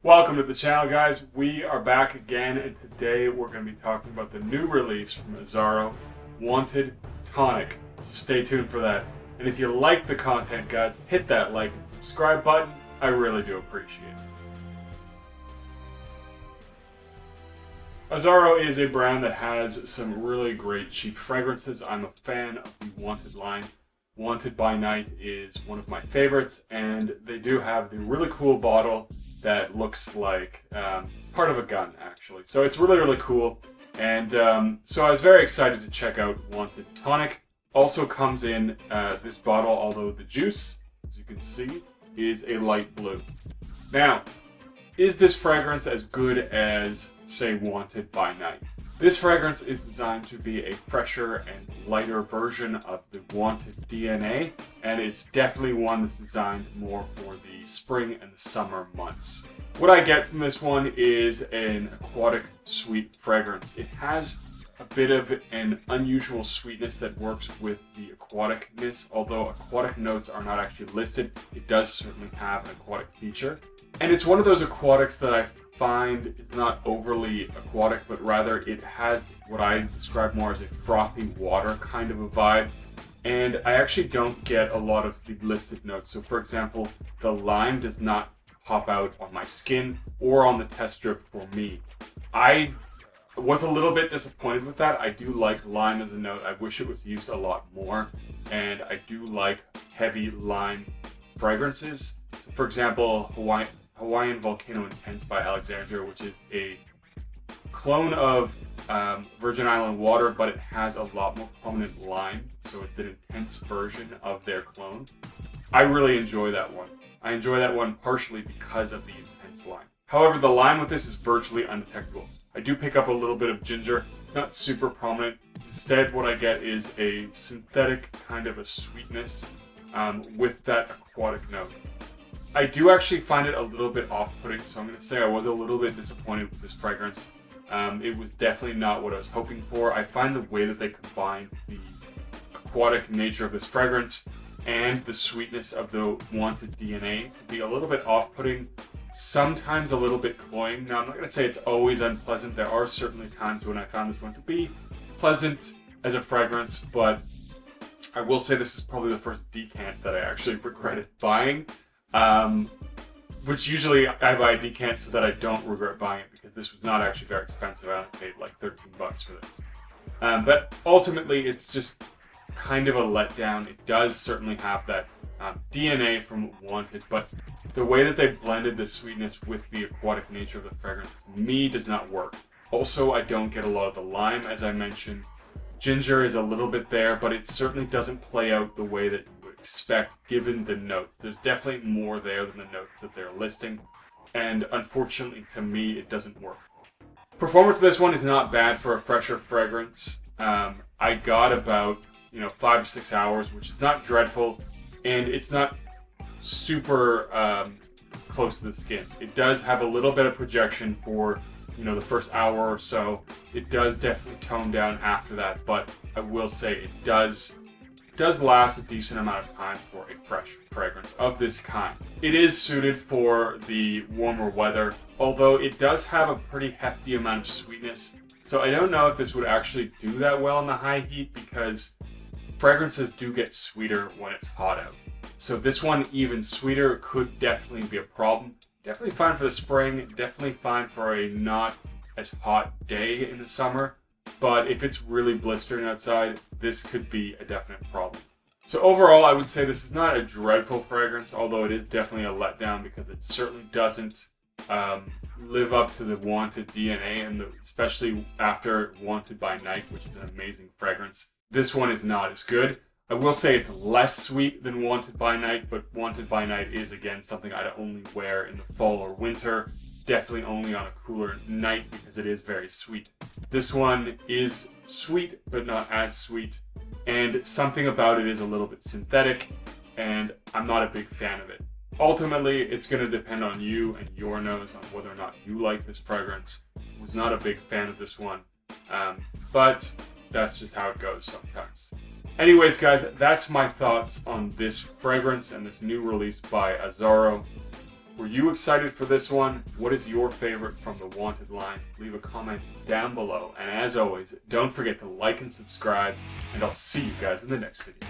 Welcome to the channel, guys. We are back again, and today we're going to be talking about the new release from Azzaro, Wanted Tonic. So stay tuned for that. And if you like the content, guys, hit that like and subscribe button. I really do appreciate it. Azzaro is a brand that has some really great cheap fragrances. I'm a fan of the Wanted line. Wanted by Night is one of my favorites, and they do have the really cool bottle that looks like part of a gun, actually. So it's really, really cool. And so I was very excited to check out Wanted Tonic. Also comes in this bottle, although the juice, as you can see, is a light blue. Now, is this fragrance as good as, say, Wanted by Night? This fragrance is designed to be a fresher and lighter version of the Wanted DNA, and it's definitely one that's designed more for the spring and the summer months. What I get from this one is an aquatic sweet fragrance. It has a bit of an unusual sweetness that works with the aquaticness. Although aquatic notes are not actually listed, it does certainly have an aquatic feature. And it's one of those aquatics that I find is not overly aquatic, but rather it has what I describe more as a frothy water kind of a vibe. And I actually don't get a lot of the listed notes. So for example, the lime does not pop out on my skin or on the test strip for me. I was a little bit disappointed with that. I do like lime as a note. I wish it was used a lot more. And I do like heavy lime fragrances. For example, Hawaiian Volcano Intense by Azzaro, which is a clone of Virgin Island water, but it has a lot more prominent lime, so it's an intense version of their clone. I really enjoy that one. I enjoy that one partially because of the intense lime. However, the lime with this is virtually undetectable. I do pick up a little bit of ginger. It's not super prominent. Instead, what I get is a synthetic kind of a sweetness with that aquatic note. I do actually find it a little bit off-putting, so I'm going to say I was a little bit disappointed with this fragrance. It was definitely not what I was hoping for. I find the way that they combine the aquatic nature of this fragrance and the sweetness of the Wanted DNA to be a little bit off-putting, sometimes a little bit cloying. Now, I'm not going to say it's always unpleasant. There are certainly times when I found this one to be pleasant as a fragrance, but I will say this is probably the first decant that I actually regretted buying. Which usually I buy a decant so that I don't regret buying it, because this was not actually very expensive. I only paid like 13 bucks for this. But ultimately it's just kind of a letdown. It does certainly have that DNA from Wanted, but the way that they blended the sweetness with the aquatic nature of the fragrance, to me, does not work. Also, I don't get a lot of the lime, as I mentioned. Ginger is a little bit there, but it certainly doesn't play out the way that expect given the notes. There's definitely more there than the notes that they're listing, and unfortunately to me it doesn't work. Performance of this one is not bad for a fresher fragrance. I got about 5 to 6 hours, which is not dreadful, and it's not super close to the skin. It does have a little bit of projection for the first hour or so. It does definitely tone down after that, but I will say it does last a decent amount of time for a fresh fragrance of this kind. It is suited for the warmer weather, although it does have a pretty hefty amount of sweetness. So I don't know if this would actually do that well in the high heat, because fragrances do get sweeter when it's hot out. So this one, even sweeter, could definitely be a problem. Definitely fine for the spring, definitely fine for a not as hot day in the summer. But if it's really blistering outside, this could be a definite problem. So overall, I would say this is not a dreadful fragrance, although it is definitely a letdown, because it certainly doesn't live up to the Wanted DNA, and especially after Wanted by Night, which is an amazing fragrance. This one is not as good. I will say it's less sweet than Wanted by Night, but Wanted by Night is, again, something I'd only wear in the fall or winter. Definitely only on a cooler night, because it is very sweet. This one is sweet, but not as sweet, and something about it is a little bit synthetic, and I'm not a big fan of it. Ultimately, it's going to depend on you and your nose on whether or not you like this fragrance. I was not a big fan of this one, but that's just how it goes sometimes. Anyways, guys, that's my thoughts on this fragrance and this new release by Azzaro. Were you excited for this one? What is your favorite from the Wanted line? Leave a comment down below. And as always, don't forget to like and subscribe, and I'll see you guys in the next video.